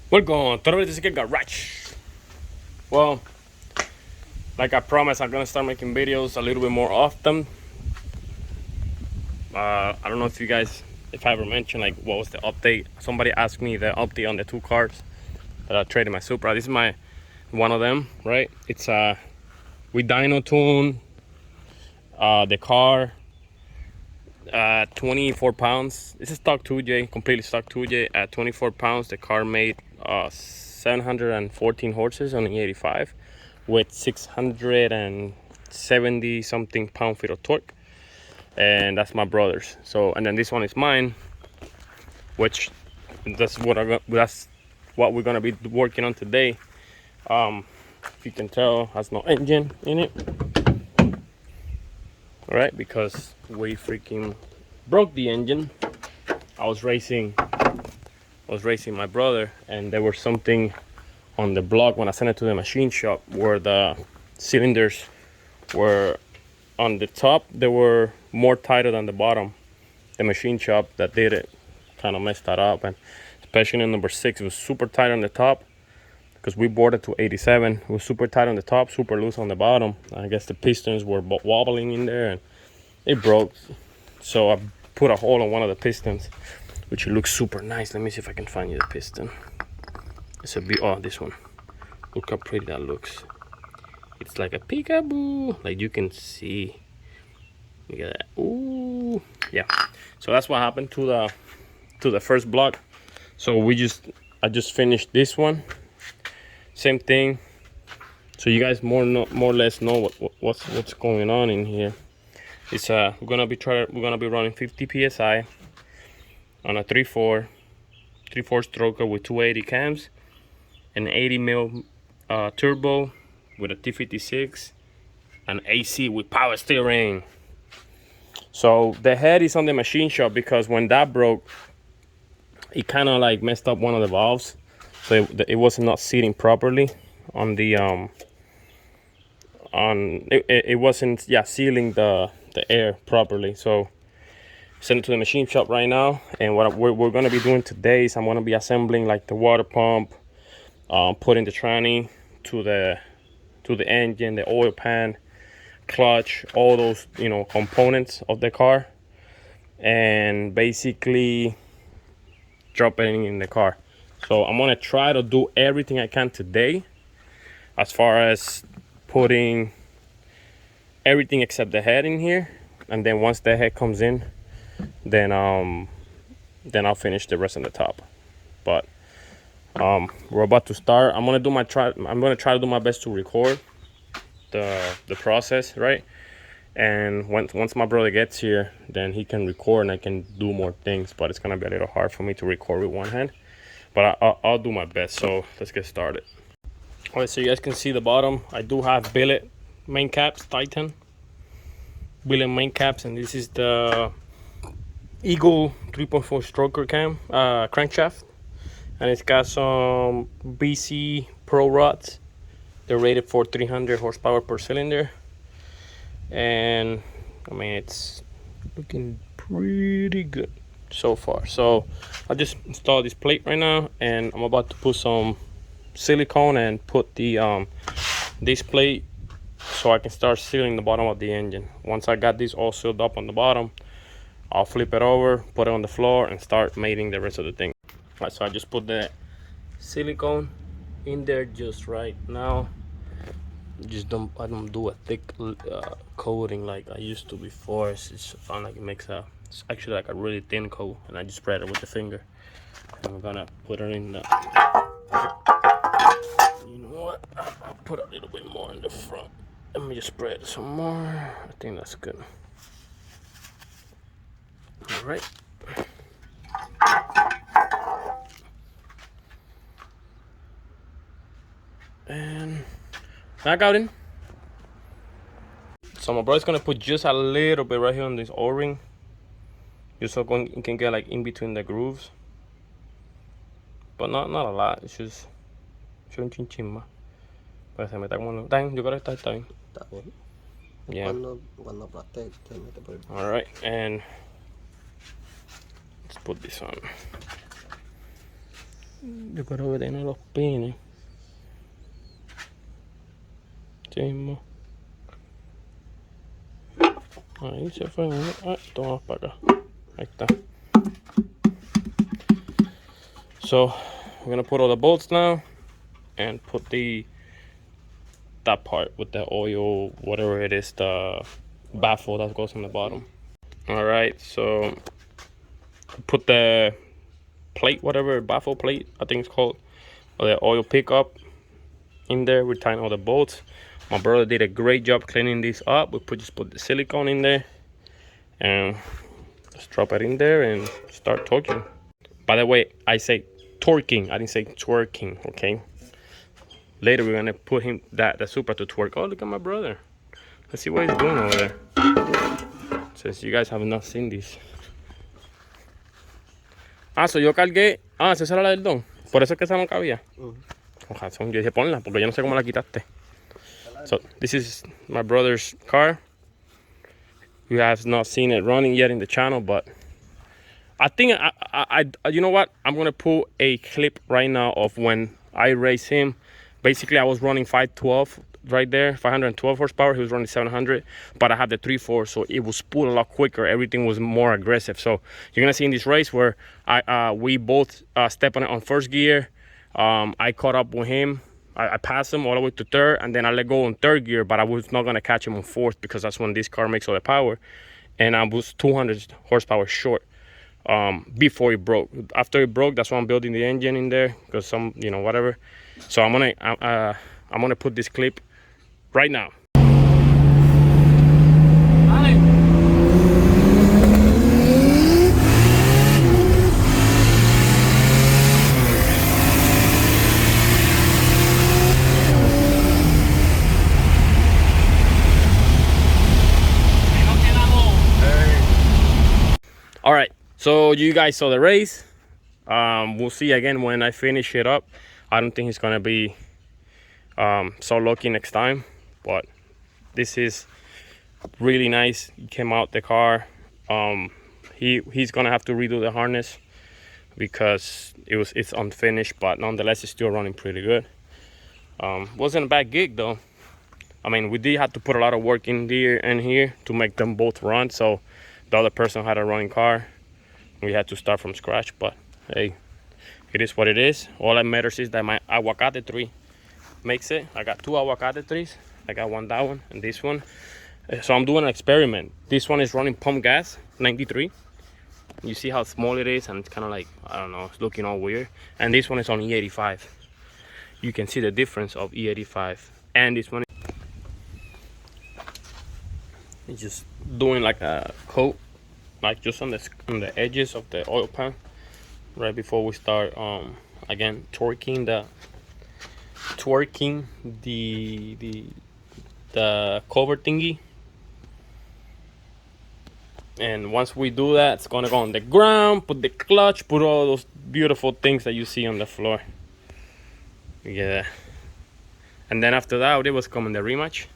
We're going T56 garage. Well, like I promised, I'm gonna start making videos a little bit more often. I don't know if I ever mentioned like what was the update. Somebody asked me the update on the two cars that I traded my Supra. This is my one of them, right? It's we dyno tune the car 24 pounds. This is stock 2J, completely stock 2J at 24 pounds. The car made 714 horses on the 85 with 670 something pound-feet of torque, and that's my brother's. So, and then this one is mine, which that's what we're gonna be working on today. If you can tell, has no engine in it, all right? Because we freaking broke the engine. I was racing my brother, and there was something on the block when I sent it to the machine shop where the cylinders were on the top. They were more tighter than the bottom. The machine shop that did it kind of messed that up, and especially in number 6, it was super tight on the top because we bored it to 87. It was super tight on the top, super loose on the bottom. I guess the pistons were wobbling in there and it broke. So I put a hole in one of the pistons, which looks super nice. Let me see if I can find you the piston. It's a bit, oh, this one. Look how pretty that looks. It's like a peekaboo, like you can see. Look at that. Ooh, yeah. So that's what happened to the first block. So I just finished this one. Same thing. So you guys more or less know what's going on in here. It's we're gonna be running 50 psi on a 3.4 stroker with 280 cams, an 80 mil turbo with a T56, and AC with power steering. So the head is on the machine shop because when that broke, it kind of like messed up one of the valves, so it was not seating properly on the it wasn't sealing the air properly. So send it to the machine shop right now, and what we're going to be doing today is I'm going to be assembling like the water pump, putting the tranny to the engine, the oil pan, clutch, all those components of the car, and basically drop it in the car. So I'm gonna try to do everything I can today as far as putting everything except the head in here, and then once the head comes in, then I'll finish the rest of the top. But we're about to start. I'm gonna try to do my best to record the process, right? And once my brother gets here, then he can record and I can do more things. But it's gonna be a little hard for me to record with one hand, but I'll do my best. So let's get started. All right, so you guys can see the bottom. I do have billet main caps, Titan billet main caps, and this is the Eagle 3.4 stroker crankshaft, and it's got some BC Pro rods. They're rated for 300 horsepower per cylinder, and I mean it's looking pretty good so far. So I just installed this plate right now, and I'm about to put some silicone and put the this plate so I can start sealing the bottom of the engine. Once I got this all sealed up on the bottom, I'll flip it over, put it on the floor, and start mating the rest of the thing. All right, so I just put the silicone in there just right now. I don't do a thick coating like I used to before. It's fun, like it's actually like a really thin coat, and I just spread it with the finger. And we're gonna put it in the, you know what, I'll put a little bit more in the front. Let me just spread some more. I think that's good. All right. And back out in. So my brother's gonna put just a little bit right here on this O-ring, just so it can get like in between the grooves, but not a lot. It's just un chin más. Para se meta como está bien. Yo creo que está bien. Está bien. Yeah. Cuando aplaste, te mete por el... All right, and let's put this on. Yo creo que tiene los pines. Sí mismo. Ahí se fue. Ah, toma para acá. Ahí está. So we're gonna put all the bolts now and put that part with the oil, whatever it is, the baffle that goes on the bottom. All right, so put the plate, whatever baffle plate I think it's called, or the oil pickup in there. We're tying all the bolts. My brother did a great job cleaning this up. We just put the silicone in there and just drop it in there and start torquing. By the way, I say torquing, I didn't say twerking, okay? Later we're gonna put him the Supra to twerk. Oh, look at my brother. Let's see what he's doing over there. Since you guys have not seen this. Ah, so yo cargué. Ah, esa era la del don. Por eso es que esa no cabía. Con razón, yo dije ponla, porque yo no sé cómo la quitaste. So this is my brother's car. You have not seen it running yet in the channel, but I think I you know what? I'm gonna put a clip right now of when I raced him. Basically, I was running 512 right there, 512 horsepower. He was running 700, but I had the 3.4, so it was pulled a lot quicker. Everything was more aggressive. So you're gonna see in this race where we both step on it on first gear. I caught up with him. I passed him all the way to third, and then I let go on third gear, but I was not gonna catch him on fourth because that's when this car makes all the power. And I was 200 horsepower short before it broke. After it broke, that's why I'm building the engine in there, because some, you know, whatever. So I'm gonna put this clip right now. All right, so you guys saw the race. We'll see again when I finish it up. I don't think it's gonna be so lucky next time, but this is really nice. He came out the car. He's gonna have to redo the harness because it's unfinished, but nonetheless it's still running pretty good. Wasn't a bad gig though. I mean, we did have to put a lot of work in there and here to make them both run, so the other person had a running car. We had to start from scratch, but hey, it is what it is. All that matters is that my aguacate tree makes it. I got 2 aguacate trees. I got one, that one, and this one. So I'm doing an experiment. This one is running pump gas, 93. You see how small it is, and it's kind of like, I don't know, it's looking all weird. And this one is on E85. You can see the difference of E85 and this one. It's just doing like a coat, like just on the edges of the oil pan, right before we start again torquing the cover thingy. And once we do that, it's gonna go on the ground, put the clutch, put all those beautiful things that you see on the floor. Yeah. And then after that, it was coming the rematch.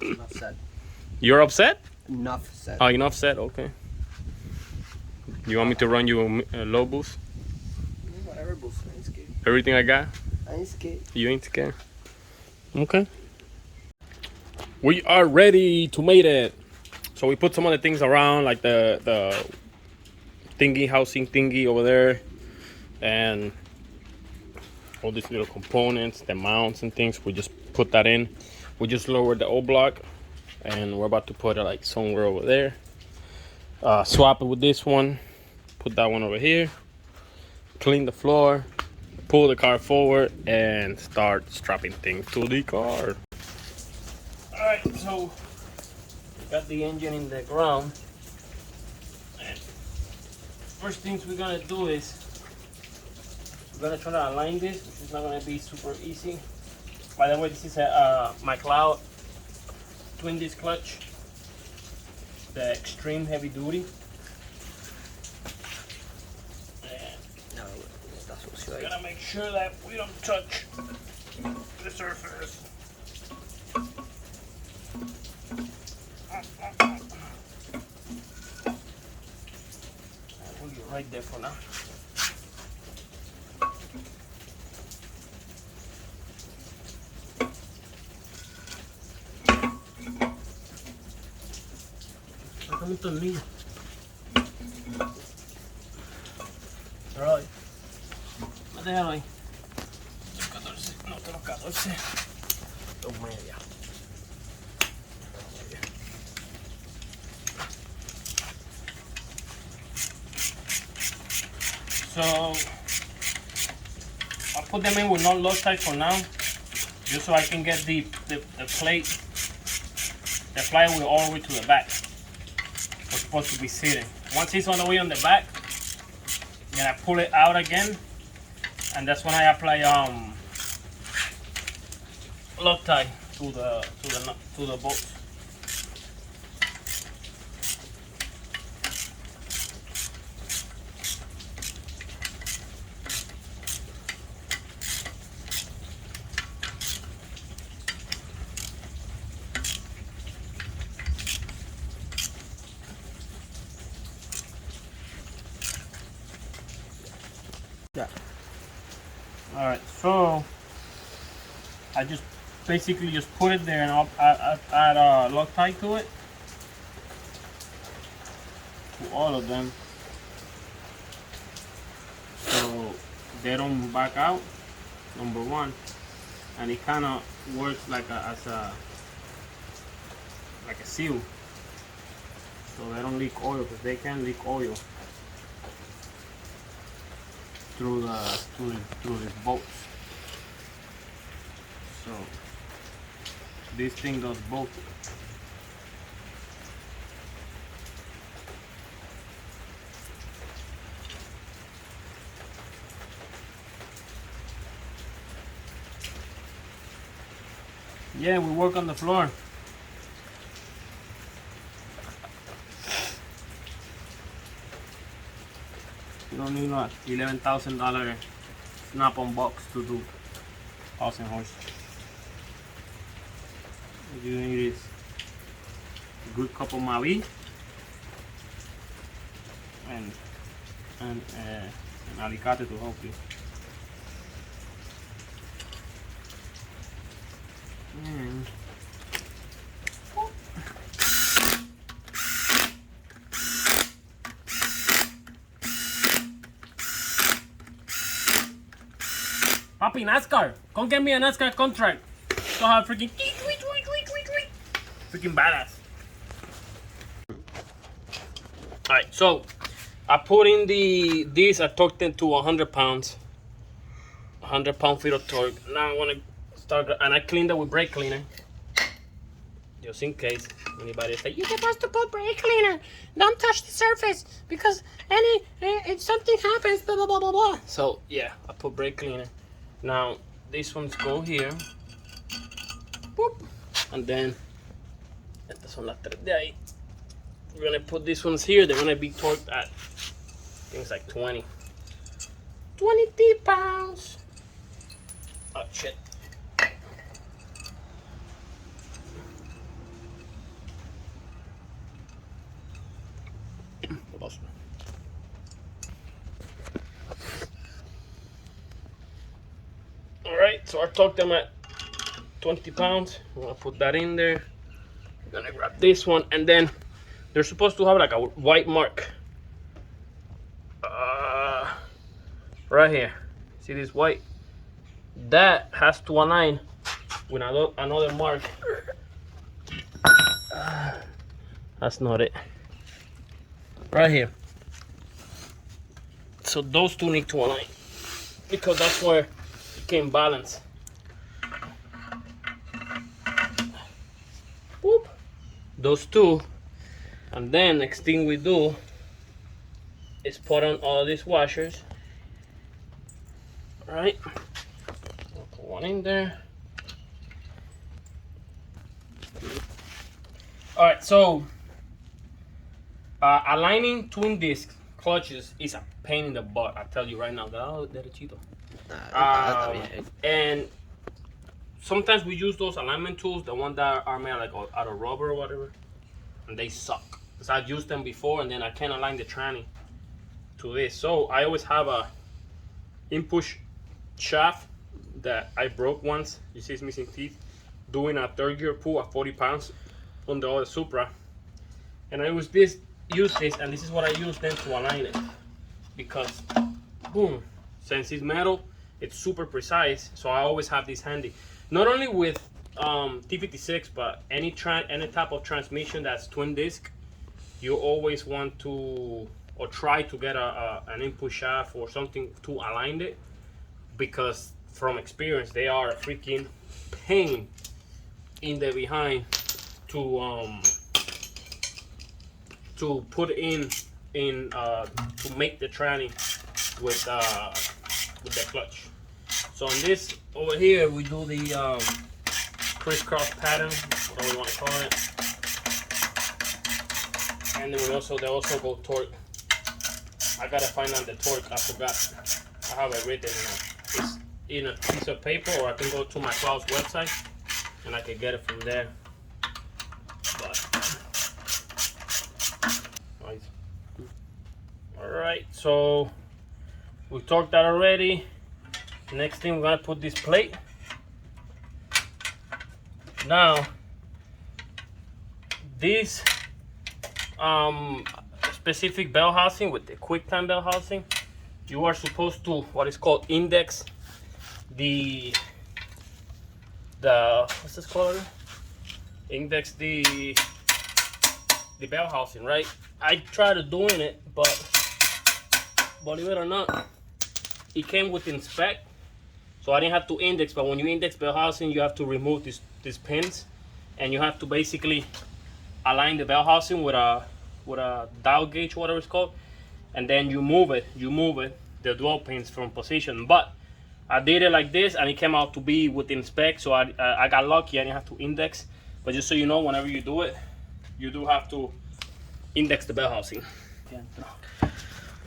Enough said. You're upset? Enough said. Oh, enough said? Okay. You want me to run you a low boost? Whatever boost, I ain't scared. Everything I got? I ain't scared. You ain't scared? Okay. We are ready to make it. So we put some of the things around, like the thingy, housing thingy over there, and all these little components, the mounts and things. We just put that in. We just lowered the old block, and we're about to put it like somewhere over there. Swap it with this one, put that one over here, clean the floor, pull the car forward, and start strapping things to the car. Alright, so got the engine in the ground. And first things we're gonna do is we're gonna try to align this, which is not gonna be super easy. By the way, this is a Mcleod twin disc clutch, the extreme heavy duty. No, that's what's We're right. gonna make sure that we don't touch the surface. And we're right there for now. Saca un tornillo. Right. Déjalo ahí. 14, no, tengo 14. 2.5. So I'll put them in with no Loctite for now, just so I can get the plate, the flywheel all the way to the back. It's supposed to be sitting. Once it's all the way on the back, then I pull it out again, and that's when I apply Loctite to the bolts. Yeah. All right, so I just basically just put it there and I'll add Loctite to it, to all of them, so they don't back out. Number one, and it kind of works like a seal, so they don't leak oil, because they can leak oil through these bolts. So this thing does both. Yeah, we work on the floor. You don't need a $11,000 snap-on box to do 1,000 horse. What you need is a good cup of Mavi and an alicate to help you. Papi, NASCAR, come get me a NASCAR contract. So have freaking badass. Alright, so I put in these, I torqued them to 100 pounds. 100 pound-feet of torque. Now I want to start, and I cleaned it with brake cleaner. Just in case anybody say, you're supposed to put brake cleaner. Don't touch the surface, because if something happens, blah, blah, blah, blah, blah. So yeah, I put brake cleaner. Now these ones go here. Boop. And then, estas son las tres de ahí. We're gonna put these ones here. They're gonna be torqued at, I think it's like 20 pounds. Oh shit. Alright, so I torqued them at 20 pounds. I'm gonna put that in there. I'm gonna grab this one, and then they're supposed to have like a white mark. Right here. See this white? That has to align with another mark. That's not it. Right here. So those two need to align, because that's where it can balance. Boop. Those two. And then next thing we do is put on all these washers. Right? I'll put one in there. Alright, so aligning twin disc clutches is a pain in the butt, I tell you right now. Derechito. And sometimes we use those alignment tools, the ones that are made like out of rubber or whatever, and they suck. Because I've used them before, and then I can't align the tranny to this. So I always have a input shaft that I broke once. You see it's missing teeth. Doing a third gear pull at 40 pounds on the other Supra. And I use this, and this is what I use then to align it. Because, boom, since it's metal, it's super precise. So I always have this handy. Not only with T56, but any type of transmission that's twin disc, you always want to, or try to get an input shaft or something to align it, because from experience they are a freaking pain in the behind to put in to make the tranny with the clutch. So on this over here we do the crisscross pattern, whatever you want to call it. And then they also go torque. I gotta find out the torque. I forgot. I have it written. It's in a piece of paper, or I can go to Mcleod's website and I can get it from there. But all right, so we torqued that already. Next thing, we're gonna put this plate. Now, this specific bell housing with the QuickTime bell housing, you are supposed to what is called index the what's this called? Index the bell housing, right? I tried doing it, but believe it or not, it came within spec, so I didn't have to index. But when you index bell housing, you have to remove these pins, and you have to basically align the bell housing with a dial gauge, whatever it's called, and then you move it the dual pins from position. But I did it like this and it came out to be within spec, so I got lucky. I didn't have to index. But just so you know, whenever you do it, you do have to index the bell housing.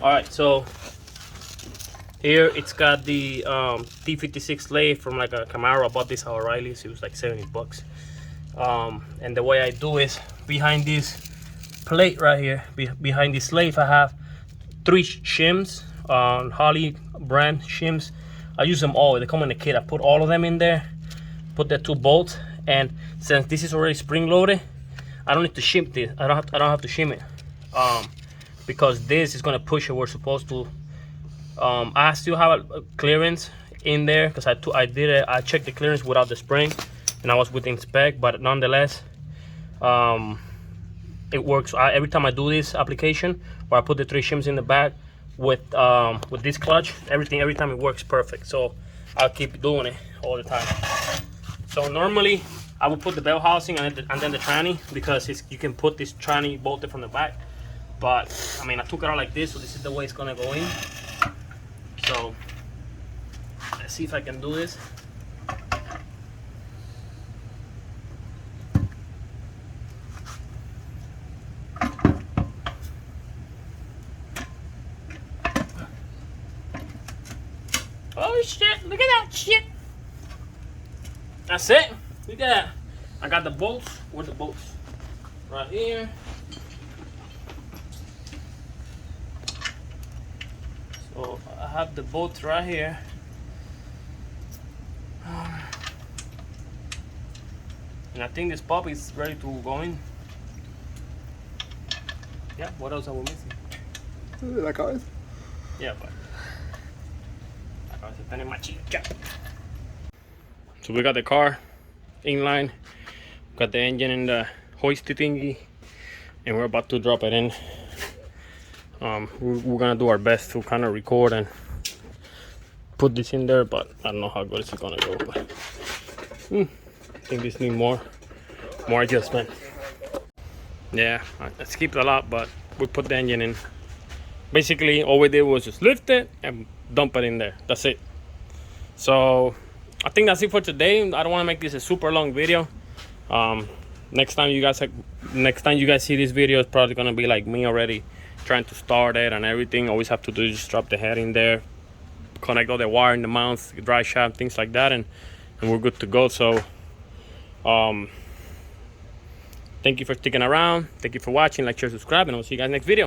All right, so here it's got the T56 lathe from like a Camaro. I bought this at O'Reilly's. It was like 70 bucks. And the way I do is behind this plate right here, behind this lathe, I have 3 shims, Holley brand shims. I use them all. They come in a kit. I put all of them in there, put the 2 bolts, and since this is already spring loaded, I don't need to shim this. I don't have to shim it, because this is gonna push it where it's supposed to. I still have a clearance in there because I checked the clearance without the spring, and I was within spec, but nonetheless, it works. Every time I do this application where I put the 3 shims in the back with this clutch, every time it works perfect. So I'll keep doing it all the time. So normally I would put the bell housing and then the tranny, because you can put this tranny bolted from the back. But I mean, I took it out like this, so this is the way it's gonna go in. So let's see if I can do this. Oh shit, look at that shit. That's it. Look at that. I got the bolts. Where's the bolts? Right here. So I have the bolts right here. And I think this puppy is ready to go in. Yeah, what else are we missing? La cabeza. Yeah, but so we got the car in line, got the engine in the hoisty thingy, and we're about to drop it in. We're gonna do our best to kind of record and put this in there, but I don't know how good it's gonna go. But I think this needs more adjustment. Yeah, I skipped a lot, but we put the engine in. Basically, all we did was just lift it and dump it in there. That's it. So I think that's it for today. I don't want to make this a super long video. Next time you guys see this video, it's probably gonna be like me already trying to start it and everything. Always have to do is just drop the head in there, connect all the wire in the mounts, drive shaft, things like that, and we're good to go. So thank you for sticking around. Thank you for watching. Like, share, subscribe, and I'll see you guys next video.